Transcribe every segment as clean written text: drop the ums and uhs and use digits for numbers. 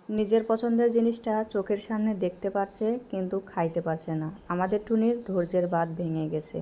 নিজের পছন্দের জিনিসটা চোখের সামনে দেখতে পারছে কিন্তু খাইতে পারছে না। আমাদের টুনির ধৈর্যের বাঁধ ভেঙে গেছে।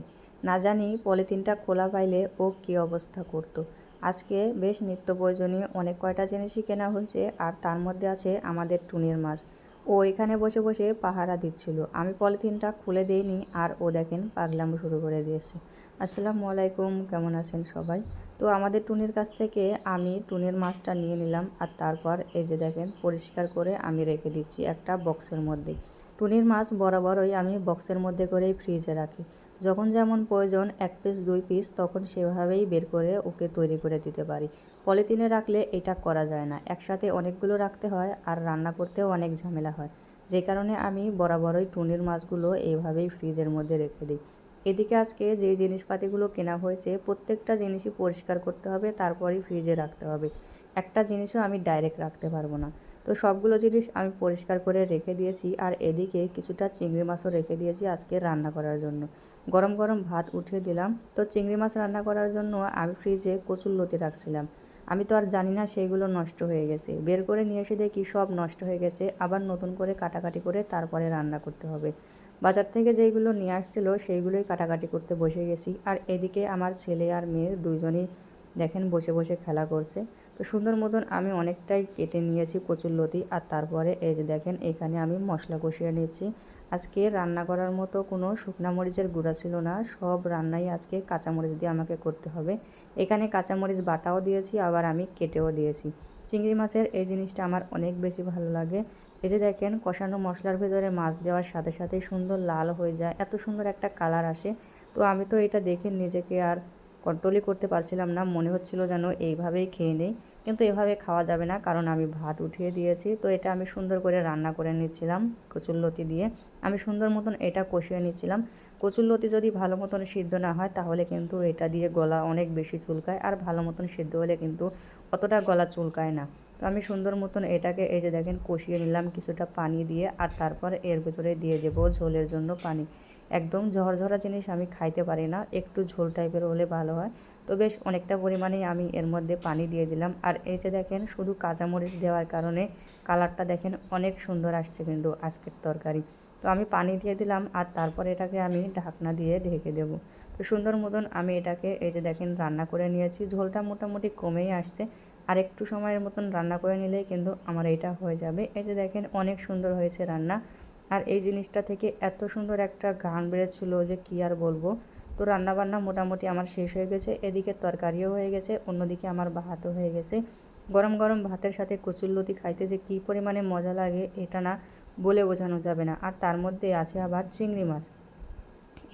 না জানি পলিথিনটা খোলা পাইলে ও কী অবস্থা করতো। আজকে বেশ নিত্য প্রয়োজনীয় অনেক কয়টা জিনিসই কেনা হয়েছে, আর তার মধ্যে আছে আমাদের টুনির মাছ। ও এখানে বসে বসে পাহারা দিচ্ছিল। আমি পলিথিনটা খুলে দিইনি, আর ও দেখেন পাগলামো শুরু করে দিয়েছে। আসসালামু আলাইকুম, কেমন আছেন সবাই? তো আমাদের টুনির কাছ থেকে আমি টুনির মাছটা নিয়ে নিলাম, আর তারপর এই যে দেখেন পরিষ্কার করে আমি রেখে দিচ্ছি একটা বক্সের মধ্যে। টুনির মাছ বরাবরই আমি বক্সের মধ্যে করেই ফ্রিজে রাখি। যখন যেমন প্রয়োজন 1 পিস 2 পিস তখন সেভাবেই বের করে ওকে তৈরি করে দিতে পারি। পলিথিনে রাখলে এটা করা যায় না, একসাথে অনেকগুলো রাখতে হয় আর রান্না করতেও অনেক ঝামেলা হয়। যে কারণে আমি বরাবরই টুনির মাছগুলো এইভাবেই ফ্রিজের মধ্যে রেখে দিই। এদিকে আজকে যে জিনিসপাতিগুলো কেনা হয়েছে প্রত্যেকটা জিনিসই পরিষ্কার করতে হবে, তারপরেই ফ্রিজে রাখতে হবে। একটা জিনিসও আমি ডাইরেক্ট রাখতে পারবো না। তো সবগুলো জিনিস আমি পরিষ্কার করে রেখে দিয়েছি, আর এদিকে কিছুটা চিংড়ি মাছও রেখে দিয়েছি আজকে রান্না করার জন্য। গরম গরম ভাত উঠিয়ে দিলাম। তো চিংড়ি মাছ রান্না করার জন্য আমি ফ্রিজে কচুরলতি রাখছিলাম। আমি তো আর জানি না সেইগুলো নষ্ট হয়ে গেছে, বের করে নিয়ে এসে দেখি সব নষ্ট হয়ে গেছে। আবার নতুন করে কাটাকাটি করে তারপরে রান্না করতে হবে। বাজার থেকে যেইগুলো নিয়ে আসছিল সেইগুলোই কাটাকাটি করতে বসে গেছি। আর এদিকে আমার ছেলে আর মেয়ে দুইজনই দেখেন বসে বসে খেলা করছে। তো সুন্দর মতন আমি অনেকটাই কেটে নিয়েছি কচুরলতি, আর তারপরে এই যে দেখেন এখানে আমি মশলা কষিয়ে নিয়েছি। আজকে রান্না করার মতো কোনো শুকনা মরিচের গুঁড়া ছিল না, সব রান্নাই আজকে কাঁচামরিচ দিয়ে আমাকে করতে হবে। এখানে কাঁচামরিচ বাটাও দিয়েছি, আবার আমি কেটেও দিয়েছি। চিংড়ি মাছের এই জিনিসটা আমার অনেক বেশি ভালো লাগে। এই যে দেখেন কষানো মশলার ভেতরে মাছ দেওয়ার সাথে সাথেই সুন্দর লাল হয়ে যায়, এত সুন্দর একটা কালার আসে। তো আমি তো এটা দেখে নিজেকে আর কন্ট্রোলই করতে পারছিলাম না, মনে হচ্ছিল যেন এইভাবেই খেয়ে নেই। কিন্তু এভাবে খাওয়া যাবে না, কারণ আমি ভাত উঠিয়ে দিয়েছি। তো এটা আমি সুন্দর করে রান্না করে নিচ্ছিলাম কচুরলতি দিয়ে। আমি সুন্দর মতন এটা কষিয়ে নিচ্ছিলাম। কচুরলতি যদি ভালো মতন সিদ্ধ না হয় তাহলে কিন্তু এটা দিয়ে গলা অনেক বেশি চুলকায়, আর ভালো মতন সিদ্ধ হলে কিন্তু অতটা গলা চুলকায় না। তো আমি সুন্দর মতন এটাকে এই যে দেখেন কষিয়ে নিলাম কিছুটা পানি দিয়ে, আর তারপর এর ভিতরে দিয়ে দেবো ঝোলের জন্য পানি। একদম ঝরঝরা জিনিস আমি খাইতে পারি না, একটু ঝোল টাইপের হলে ভালো হয়। তো বেশ অনেকটা পরিমাণেই আমি এর মধ্যে পানি দিয়ে দিলাম। আর এই যে দেখেন শুধু কাঁচামরিচ দেওয়ার কারণে কালারটা দেখেন অনেক সুন্দর আসছে কিন্তু আজকের তরকারি। তো আমি পানি দিয়ে দিলাম, আর তারপর এটাকে আমি ঢাকনা দিয়ে ঢেকে দেব। তো সুন্দর মতন আমি এটাকে এই যে দেখেন রান্না করে নিয়েছি। ঝোলটা মোটামুটি কমেই আসছে, আর একটু সময়ের মতন রান্না করে নিলেই কিন্তু আমার এটা হয়ে যাবে। এই যে দেখেন অনেক সুন্দর হয়েছে রান্না। আর এই জিনিসটা থেকে এত সুন্দর একটা ঘ্রাণ বেরোচ্ছিলো যে কী আর বলবো। তো রান্নাবান্না মোটামুটি আমার শেষ হয়ে গেছে, এদিকে তরকারিও হয়ে গেছে, অন্যদিকে আমার ভাতও হয়ে গেছে। গরম গরম ভাতের সাথে কচুরলতি খাইতে যে কী পরিমাণে মজা লাগে এটা না বলে বোঝানো যাবে না। আর তার মধ্যে আছে আবার চিংড়ি মাছ।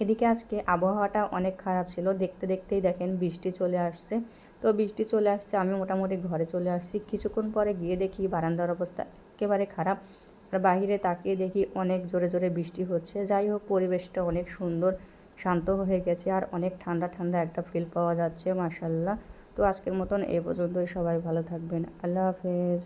এদিকে আজকে আবহাওয়াটা অনেক খারাপ ছিল, দেখতে দেখতেই দেখেন বৃষ্টি চলে আসছে। তো বৃষ্টি চলে আসছে, আমি মোটামুটি ঘরে চলে আসছি। কিছুক্ষণ পরে গিয়ে দেখি বারান্দার অবস্থা একেবারে খারাপ, আর বাইরে তাকিয়ে দেখি অনেক জোরে জোরে বৃষ্টি হচ্ছে। যাই হোক পরিবেশটা অনেক সুন্দর শান্ত হয়ে গেছে, আর অনেক ঠান্ডা ঠান্ডা একটা ফিল পাওয়া যাচ্ছে মাশাল্লাহ। তো আজকের মতন এ পর্যন্তই, সবাই ভালো থাকবেন, আল্লাহ হাফেজ।